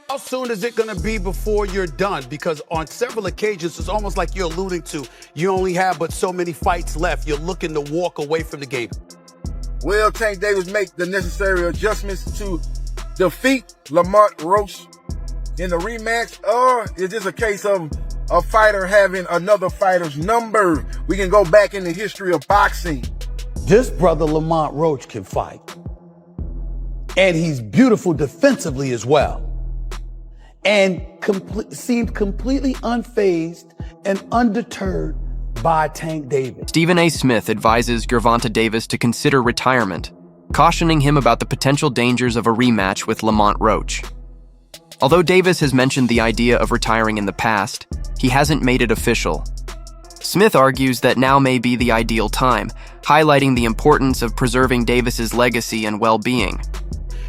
How soon is it going to be before you're done? Because on several occasions, it's almost like you're alluding to you only have but so many fights left. You're looking to walk away from the game. Will Tank Davis make the necessary adjustments to defeat Lamont Roach in the rematch? Or is this a case of a fighter having another fighter's number? We can go back in the history of boxing. This brother Lamont Roach can fight. And he's beautiful defensively as well. And seemed completely unfazed and undeterred by Tank Davis. Stephen A. Smith advises Gervonta Davis to consider retirement, cautioning him about the potential dangers of a rematch with Lamont Roach. Although Davis has mentioned the idea of retiring in the past, he hasn't made it official. Smith argues that now may be the ideal time, highlighting the importance of preserving Davis's legacy and well-being.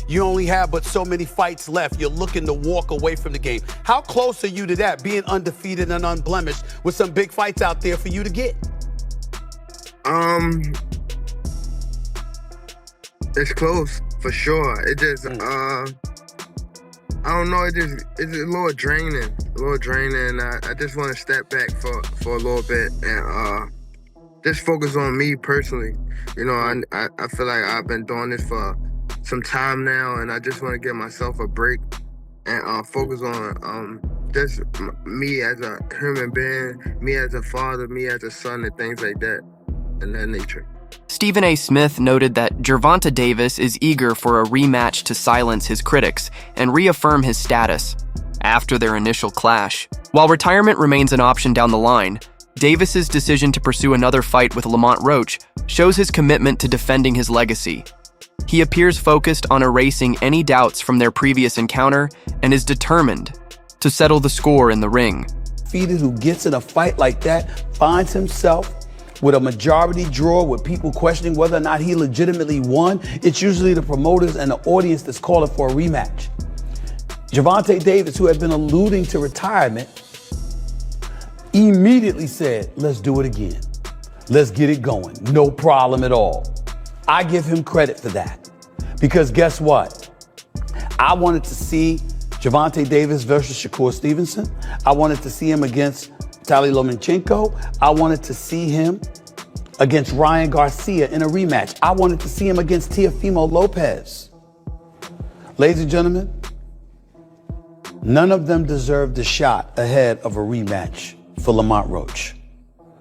You only have but so many fights left. You're looking to walk away from the game. How close are you to that, being undefeated and unblemished with some big fights out there for you to get? It's close for sure. It just I don't know. It's a little draining. I just want to step back for a little bit and just focus on me personally. You know, I feel like I've been doing this for some time now, and I just want to give myself a break and focus on just me as a human being, me as a father, me as a son, and things like that, and that nature. Stephen A. Smith noted that Gervonta Davis is eager for a rematch to silence his critics and reaffirm his status after their initial clash. While retirement remains an option down the line, Davis's decision to pursue another fight with Lamont Roach shows his commitment to defending his legacy. He appears focused on erasing any doubts from their previous encounter and is determined to settle the score in the ring. Defeated who gets in a fight like that finds himself with a majority draw with people questioning whether or not he legitimately won. It's usually the promoters and the audience that's calling for a rematch. Gervonta Davis, who had been alluding to retirement, immediately said, let's do it again. Let's get it going. No problem at all. I give him credit for that. Because guess what? I wanted to see Gervonta Davis versus Shakur Stevenson. I wanted to see him against Vitaly Lomachenko. I wanted to see him against Ryan Garcia in a rematch. I wanted to see him against Teofimo Lopez. Ladies and gentlemen, none of them deserved a shot ahead of a rematch for Lamont Roach.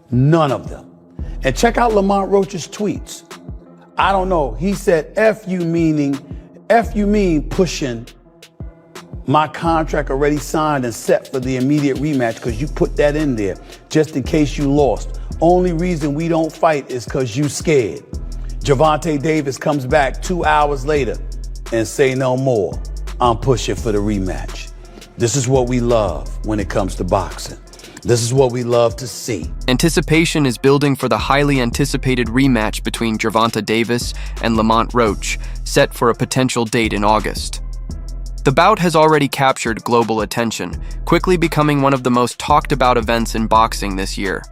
None of them. And check out Lamont Roach's tweets. I don't know. He said, F you mean pushing my contract already signed and set for the immediate rematch because you put that in there just in case you lost. Only reason we don't fight is because you scared. Gervonta Davis comes back 2 hours later and say no more. I'm pushing for the rematch. This is what we love when it comes to boxing. This is what we love to see. Anticipation is building for the highly anticipated rematch between Gervonta Davis and Lamont Roach, set for a potential date in August. The bout has already captured global attention, quickly becoming one of the most talked about events in boxing this year.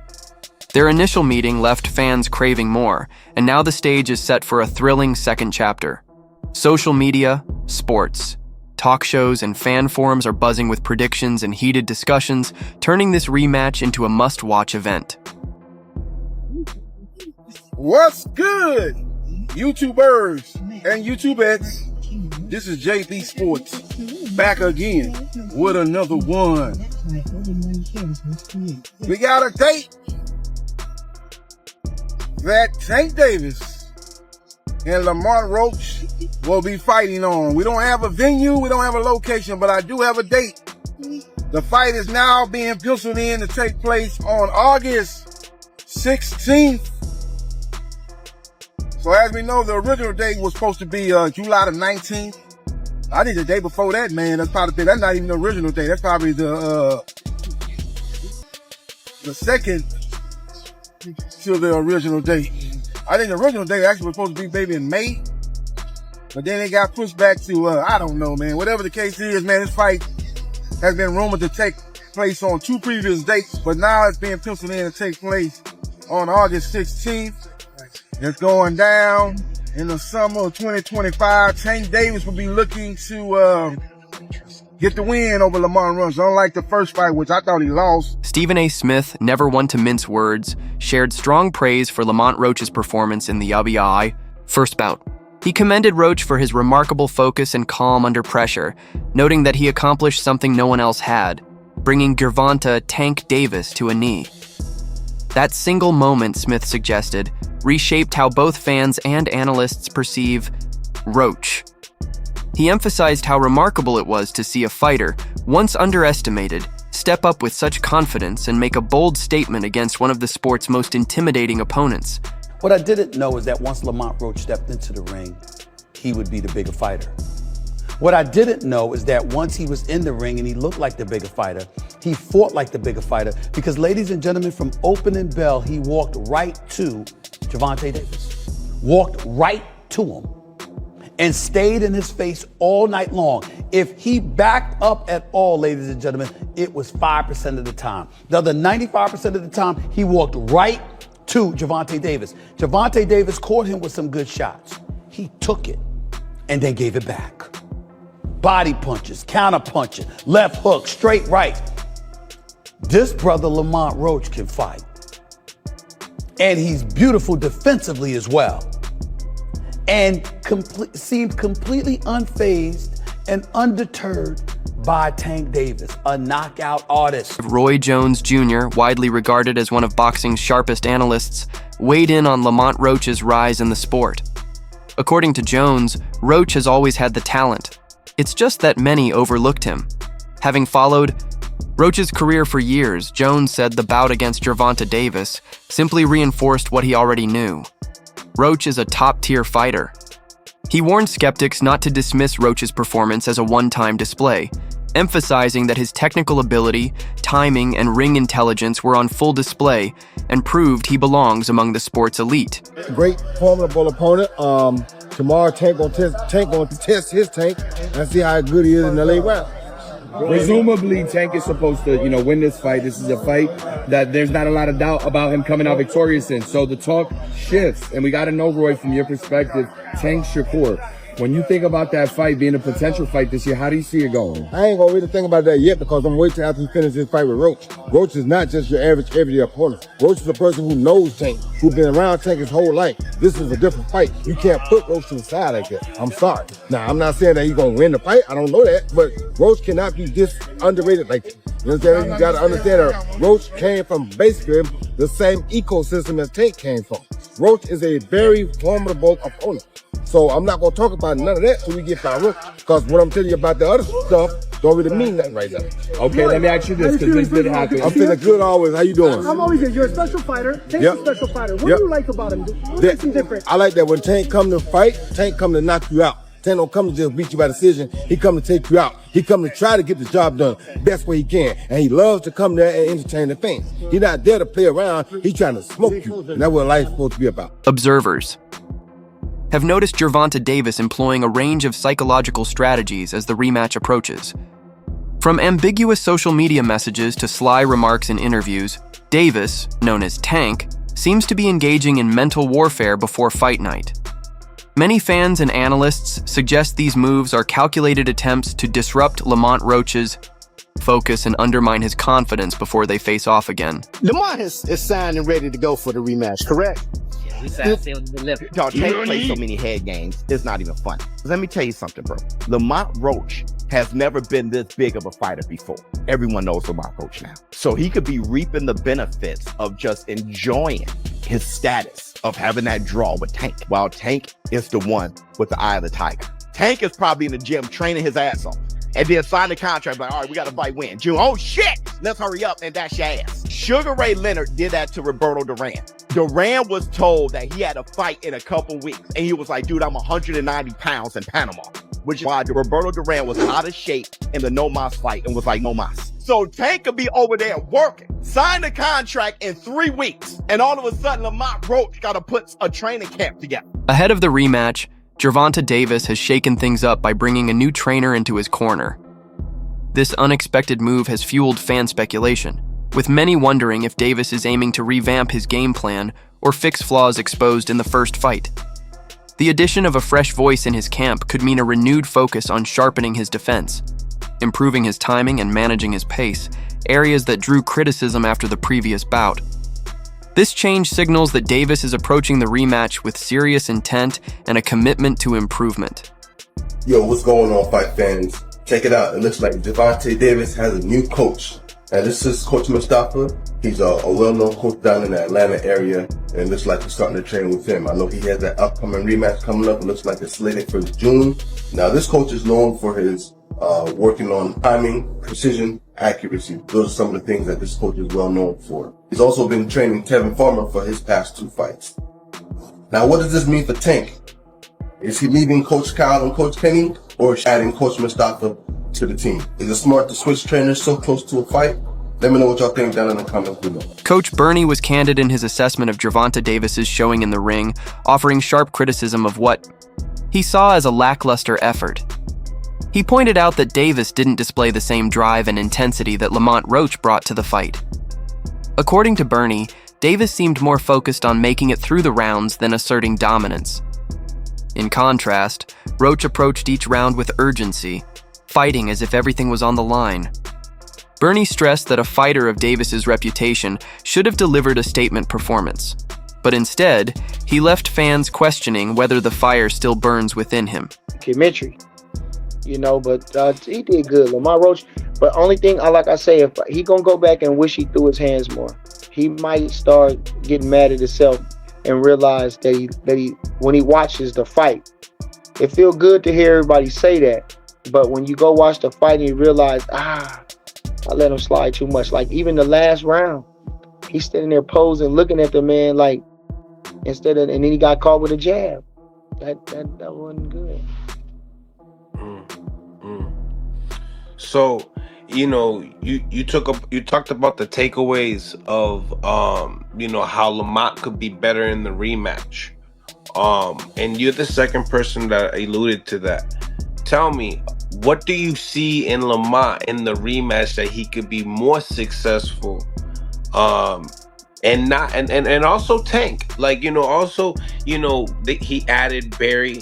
Their initial meeting left fans craving more, and now the stage is set for a thrilling second chapter. Social media, sports, talk shows, and fan forums are buzzing with predictions and heated discussions, turning this rematch into a must-watch event. What's good, YouTubers and YouTubettes? This is JB Sports, back again with another one. We got a date that Tank Davis and Lamont Roach will be fighting on. We don't have a venue, we don't have a location, but I do have a date. The fight is now being penciled in to take place on August 16th. So as we know, the original date was supposed to be July the 19th. I think the day before that, man, that's not even the original date. That's probably the second to the original date. I think the original date actually was supposed to be maybe in May, but then it got pushed back to, I don't know, man. Whatever the case is, man, this fight has been rumored to take place on 2 previous dates, but now it's being penciled in to take place on August 16th. It's going down in the summer of 2025. Tank Davis will be looking to get the win over Lamont Roach. Unlike the first fight, which I thought he lost. Stephen A. Smith, never one to mince words, shared strong praise for Lamont Roach's performance in the WAI first bout. He commended Roach for his remarkable focus and calm under pressure, noting that he accomplished something no one else had, bringing Gervonta Tank Davis to a knee. That single moment, Smith suggested, reshaped how both fans and analysts perceive Roach. He emphasized how remarkable it was to see a fighter, once underestimated, step up with such confidence and make a bold statement against one of the sport's most intimidating opponents. What I didn't know is that once Lamont Roach stepped into the ring, he would be the bigger fighter. What I didn't know is that once he was in the ring and he looked like the bigger fighter, he fought like the bigger fighter because, ladies and gentlemen, from opening bell, he walked right to Gervonta Davis. Walked right to him and stayed in his face all night long. If he backed up at all, ladies and gentlemen, it was 5% of the time. The other 95% of the time, he walked right to Gervonta Davis. Gervonta Davis caught him with some good shots. He took it and then gave it back. Body punches, counter punches, left hook, straight right. This brother Lamont Roach can fight. And he's beautiful defensively as well. And seemed completely unfazed and undeterred by Tank Davis, a knockout artist. Roy Jones Jr., widely regarded as one of boxing's sharpest analysts, weighed in on Lamont Roach's rise in the sport. According to Jones, Roach has always had the talent. It's just that many overlooked him. Having followed Roach's career for years, Jones said the bout against Gervonta Davis simply reinforced what he already knew. Roach is a top-tier fighter. He warned skeptics not to dismiss Roach's performance as a one-time display, emphasizing that his technical ability, timing, and ring intelligence were on full display and proved he belongs among the sport's elite. Great, formidable opponent. Tomorrow, Tank gonna test his tank and see how good he is in the late round. Presumably, Tank is supposed to, win this fight. This is a fight that there's not a lot of doubt about him coming out victorious in. So the talk shifts, and we got to know, Roy, from your perspective, Tank Shakur. When you think about that fight being a potential fight this year, how do you see it going? I ain't gonna really think about that yet because I'm waiting after he finishes his fight with Roach. Roach is not just your average everyday opponent. Roach is a person who knows Tank, who's been around Tank his whole life. This is a different fight. You can't put Roach to the side like that. I'm sorry. Now, I'm not saying that he's gonna win the fight. I don't know that, but Roach cannot be this underrated like that. You understand? You gotta understand that Roach came from basically the same ecosystem as Tank came from. Roach is a very formidable opponent. So I'm not gonna talk about none of that till we get by Roach, because what I'm telling you about the other stuff don't really mean nothing right now. Okay, let me ask you this, because this did happen. I'm feeling good always. How you doing? I'm always good. You're a special fighter. Tank's a special fighter. What do you like about him? What makes him different? I like that when Tank come to fight, Tank come to knock you out. Tank don't come to just beat you by decision. He come to take you out. He come to try to get the job done best way he can. And he loves to come there and entertain the fans. He's not there to play around. He's trying to smoke you. And that's what life's supposed to be about. Observers have noticed Gervonta Davis employing a range of psychological strategies as the rematch approaches. From ambiguous social media messages to sly remarks in interviews, Davis, known as Tank, seems to be engaging in mental warfare before fight night. Many fans and analysts suggest these moves are calculated attempts to disrupt Lamont Roach's focus and undermine his confidence before they face off again. Lamont is signed and ready to go for the rematch, correct? We signed still delivered. Y'all can't play so many head games. It's not even fun. Let me tell you something, bro. Lamont Roach has never been this big of a fighter before. Everyone knows Lamont Roach now. So he could be reaping the benefits of just enjoying his status of having that draw with Tank, while Tank is the one with the eye of the tiger. Tank is probably in the gym training his ass off. And then sign the contract, like, all right, we got to fight win. June, oh shit, let's hurry up and dash your ass. Sugar Ray Leonard did that to Roberto Duran. Duran was told that he had a fight in a couple weeks, and he was like, dude, I'm 190 pounds in Panama, which is why Roberto Duran was out of shape in the No Mas fight and was like, no mas. So Tank could be over there working, sign the contract in 3 weeks, and all of a sudden Lamont Roach got to put a training camp together. Ahead of the rematch, Gervonta Davis has shaken things up by bringing a new trainer into his corner. This unexpected move has fueled fan speculation, with many wondering if Davis is aiming to revamp his game plan or fix flaws exposed in the first fight. The addition of a fresh voice in his camp could mean a renewed focus on sharpening his defense. improving his timing and managing his pace, areas that drew criticism after the previous bout. This change signals that Davis is approaching the rematch with serious intent and a commitment to improvement. Yo, what's going on, fight fans? Check it out. It looks like Gervonta Davis has a new coach. And this is Coach Mustafa. He's a well-known coach down in the Atlanta area, and it looks like he's starting to train with him. I know he has that upcoming rematch coming up. It looks like it's slated for June. Now, this coach is known for his working on timing, precision, accuracy. Those are some of the things that this coach is well known for. He's also been training Tevin Farmer for his past 2 fights. Now, what does this mean for Tank? Is he leaving Coach Kyle and Coach Kenny, or is he adding Coach Mustafa to the team? Is it smart to switch trainers so close to a fight? Let me know what y'all think down in the comments below. Coach Bernie was candid in his assessment of Gervonta Davis's showing in the ring, offering sharp criticism of what he saw as a lackluster effort. He pointed out that Davis didn't display the same drive and intensity that Lamont Roach brought to the fight. According to Bernie, Davis seemed more focused on making it through the rounds than asserting dominance. In contrast, Roach approached each round with urgency, fighting as if everything was on the line. Bernie stressed that a fighter of Davis's reputation should have delivered a statement performance, but instead, he left fans questioning whether the fire still burns within him. Documentary, but he did good, Lamont Roach. But only thing, like I say, if he gonna go back and wish he threw his hands more, he might start getting mad at himself and realize that he when he watches the fight, it feels good to hear everybody say that, but when you go watch the fight and you realize, I let him slide too much. Like even the last round, he's standing there posing, looking at the man like and then he got caught with a jab. That wasn't good. So, you talked about the takeaways of how Lamont could be better in the rematch. And you're the second person that alluded to that. Tell me, what do you see in Lamont in the rematch that he could be more successful? And also Tank, he added Barry,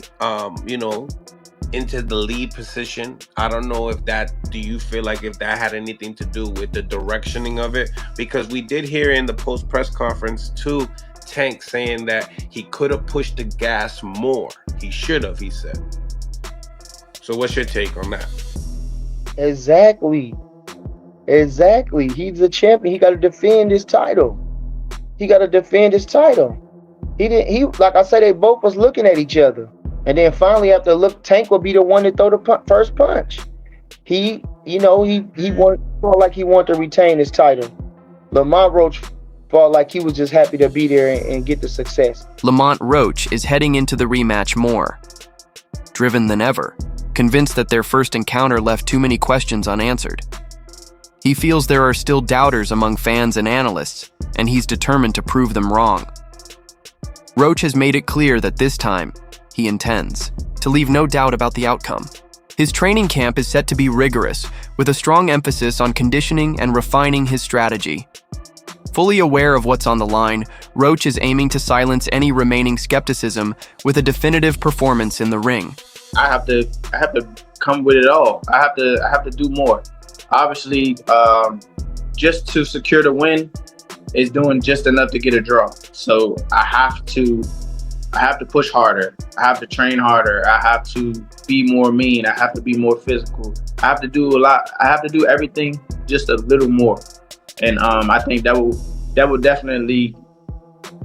into the lead position. I don't know do you feel like if that had anything to do with the directioning of it? Because we did hear in the post press conference too, Tank saying that he could have pushed the gas more. He should have, he said. So what's your take on that? Exactly. He's a champion. He got to defend his title. He didn't. Like I said, they both was looking at each other, and then finally, after look, Tank will be the one to throw the first punch. He felt like he wanted to retain his title. Lamont Roach felt like he was just happy to be there and get the success. Lamont Roach is heading into the rematch more driven than ever, convinced that their first encounter left too many questions unanswered. He feels there are still doubters among fans and analysts, and he's determined to prove them wrong. Roach has made it clear that this time, he intends to leave no doubt about the outcome. His training camp is set to be rigorous, with a strong emphasis on conditioning and refining his strategy. Fully aware of what's on the line, Roach is aiming to silence any remaining skepticism with a definitive performance in the ring. I have to come with it all. I have to do more. Obviously, just to secure the win is doing just enough to get a draw. So I have to push harder. I have to train harder. I have to be more mean. I have to be more physical. I have to do a lot. I have to do everything just a little more. And I think that will definitely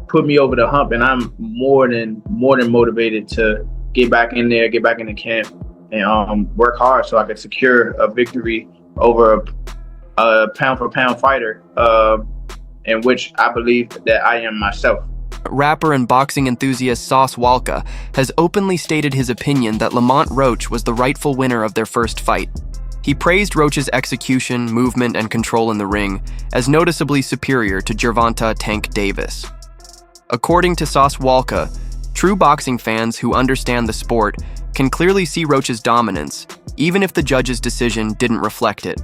put me over the hump. And I'm more than motivated to get back in there, get back in the camp, and work hard so I can secure a victory over a pound-for-pound fighter, in which I believe that I am myself. Rapper and boxing enthusiast Sauce Walka has openly stated his opinion that Lamont Roach was the rightful winner of their first fight. He praised Roach's execution, movement, and control in the ring as noticeably superior to Gervonta "Tank" Davis. According to Sauce Walka, true boxing fans who understand the sport can clearly see Roach's dominance, even if the judge's decision didn't reflect it.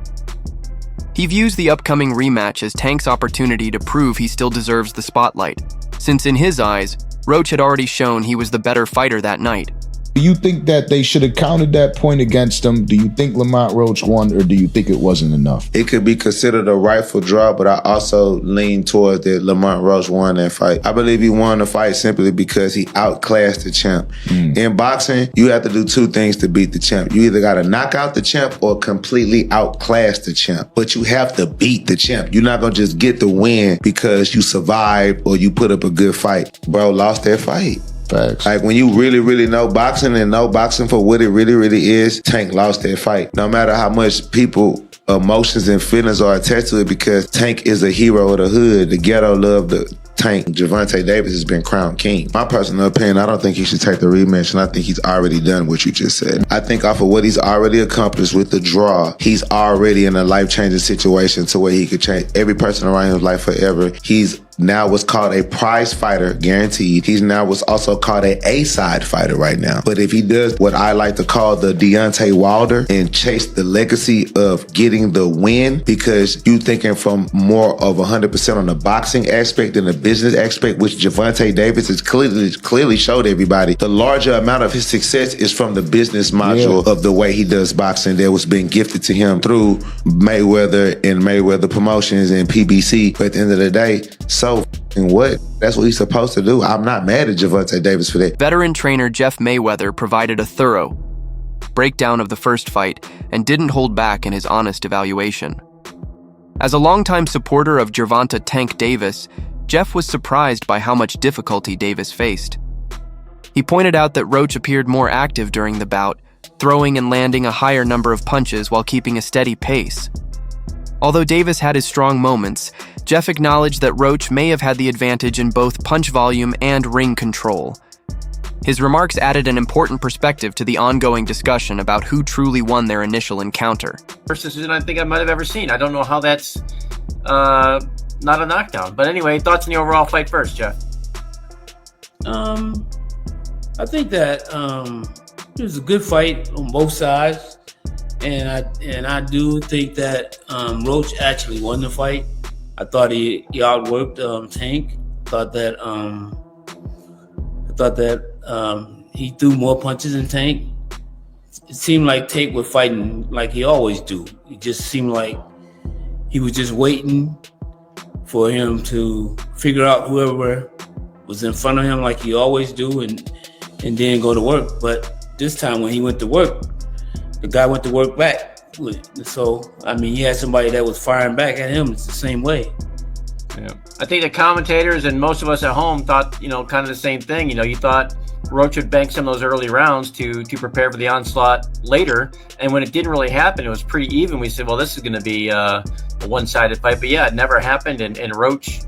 He views the upcoming rematch as Tank's opportunity to prove he still deserves the spotlight, since in his eyes, Roach had already shown he was the better fighter that night. Do you think that they should have counted that point against him? Do you think Lamont Roach won, or do you think it wasn't enough? It could be considered a rightful draw, but I also lean towards that Lamont Roach won that fight. I believe he won the fight simply because he outclassed the champ. In boxing, you have to do two things to beat the champ. You either got to knock out the champ or completely outclass the champ. But you have to beat the champ. You're not going to just get the win because you survived or you put up a good fight. Bro lost that fight. Facts. Like, when you really, really know boxing and know boxing for what it really, really is, Tank lost that fight. No matter how much people, emotions and feelings are attached to it, because Tank is a hero of the hood. The ghetto love the Tank. Gervonta Davis has been crowned king. My personal opinion, I don't think he should take the rematch, and I think he's already done what you just said. I think off of what he's already accomplished with the draw, he's already in a life-changing situation to where he could change every person around his life forever. He's now what's called a prize fighter, guaranteed. He's now what's also called a A-side fighter right now. But if he does what I like to call the Deontay Wilder and chase the legacy of getting the win, because you thinking from more of 100% on the boxing aspect than the business aspect, which Gervonta Davis has clearly showed everybody, the larger amount of his success is from the business module of the way he does boxing that was being gifted to him through Mayweather and Mayweather Promotions and PBC. But at the end of the day, so what? That's what he's supposed to do. I'm not mad at Gervonta Davis for that. Veteran trainer Jeff Mayweather provided a thorough breakdown of the first fight and didn't hold back in his honest evaluation. As a longtime supporter of Gervonta "Tank" Davis, Jeff was surprised by how much difficulty Davis faced. He pointed out that Roach appeared more active during the bout, throwing and landing a higher number of punches while keeping a steady pace. Although Davis had his strong moments, Jeff acknowledged that Roach may have had the advantage in both punch volume and ring control. His remarks added an important perspective to the ongoing discussion about who truly won their initial encounter. First decision I think I might have ever seen. I don't know how that's not a knockdown. But anyway, thoughts on the overall fight first, Jeff? I think that it was a good fight on both sides, and I do think that Roach actually won the fight. I thought he outworked Tank. I thought that he threw more punches than Tank. It seemed like Tank was fighting like he always do. It just seemed like he was just waiting for him to figure out whoever was in front of him like he always do, and then go to work. But this time when he went to work, the guy went to work back. So, I mean, he had somebody that was firing back at him. It's the same way. Yeah. I think the commentators and most of us at home thought, kind of the same thing. You thought Roach would bank some of those early rounds to prepare for the onslaught later. And when it didn't really happen, it was pretty even. We said, well, this is going to be a one-sided fight. But yeah, it never happened. And Roach,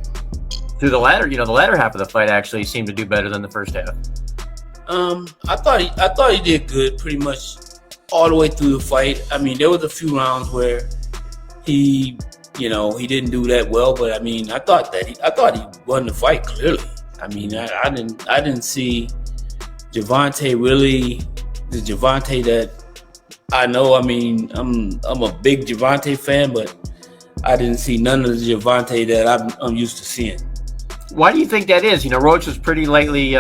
through the latter half of the fight, actually seemed to do better than the first half. I thought he did good pretty much all the way through the fight. I mean, there was a few rounds where he didn't do that well, but I mean, I thought he won the fight clearly. I mean, I didn't see Gervonta really the Gervonta that I know. I mean, I'm a big Gervonta fan, but I didn't see none of the Gervonta that I'm used to seeing. Why do you think that is? Roach was pretty lightly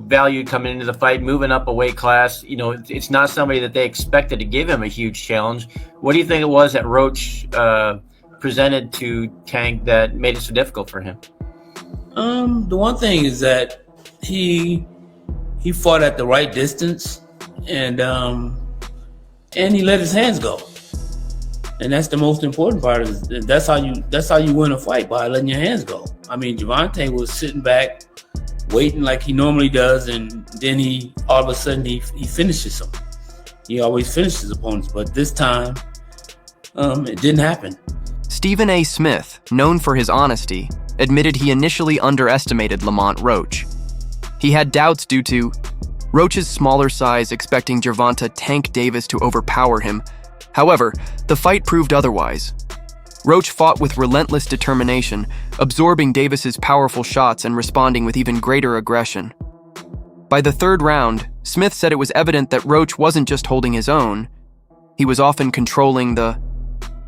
valued coming into the fight, moving up a weight class. It's not somebody that they expected to give him a huge challenge. What do you think it was that Roach presented to Tank that made it so difficult for him? The one thing is that he fought at the right distance, and he let his hands go. And that's the most important part. That's how you win a fight, by letting your hands go. I mean, Gervonta was sitting back, waiting like he normally does, and then all of a sudden he finishes them. He always finishes opponents, but this time it didn't happen. Stephen A. Smith, known for his honesty, admitted he initially underestimated Lamont Roach. He had doubts due to Roach's smaller size, expecting Gervonta "Tank" Davis to overpower him. However, the fight proved otherwise. Roach fought with relentless determination, absorbing Davis's powerful shots and responding with even greater aggression. By the third round, Smith said it was evident that Roach wasn't just holding his own. He was often controlling the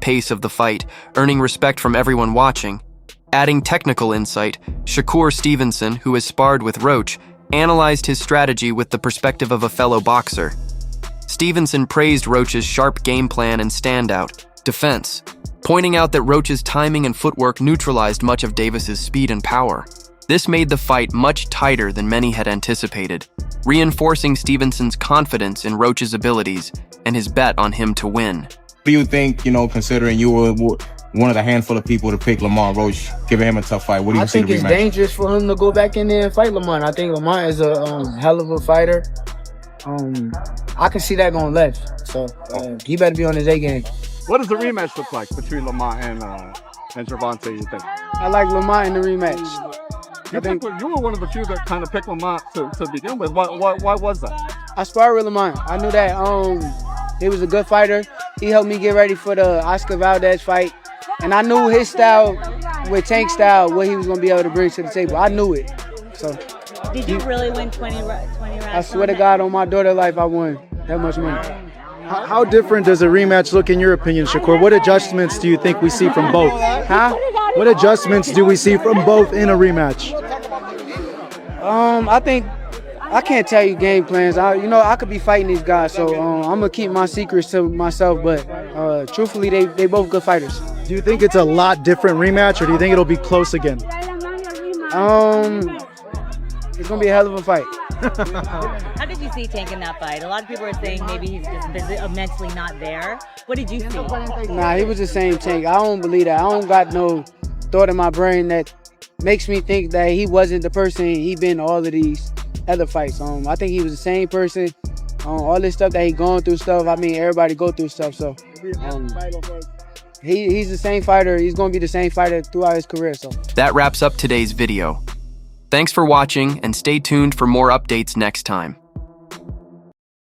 pace of the fight, earning respect from everyone watching. Adding technical insight, Shakur Stevenson, who has sparred with Roach, analyzed his strategy with the perspective of a fellow boxer. Stevenson praised Roach's sharp game plan and standout defense, pointing out that Roach's timing and footwork neutralized much of Davis's speed and power. This made the fight much tighter than many had anticipated, reinforcing Stevenson's confidence in Roach's abilities and his bet on him to win. What do you think, considering you were one of the handful of people to pick Lamont Roach, giving him a tough fight? What do you see the rematch? I think it's dangerous for him to go back in there and fight Lamont. I think Lamont is a hell of a fighter. I can see that going left. So he better be on his A game. What does the rematch look like between Lamont and Gervonta, you think? I like Lamont in the rematch. You were one of the few that kind of picked Lamont to begin with. Why was that? I sparred with Lamont. I knew that he was a good fighter. He helped me get ready for the Oscar Valdez fight. And I knew his style with Tank style, what he was going to be able to bring to the table. I knew it. So, did you really win 20 rounds? I swear to God, on my daughter's life, I won that much money. How different does a rematch look in your opinion, Shakur? What adjustments do you think we see from both? Huh? What adjustments do we see from both in a rematch? I think I can't tell you game plans. I could be fighting these guys, so I'm gonna keep my secrets to myself. But truthfully, they both good fighters. Do you think it's a lot different rematch, or do you think it'll be close again? It's gonna be a hell of a fight. How did you see Tank in that fight? A lot of people are saying maybe he's just mentally not there. What did you see? Nah, he was the same Tank. I don't believe that. I don't got no thought in my brain that makes me think that he wasn't the person he been all of these other fights. I think he was the same person. All this stuff that he going through stuff. I mean, everybody go through stuff. So he's the same fighter. He's gonna be the same fighter throughout his career. So that wraps up today's video. Thanks for watching and stay tuned for more updates next time.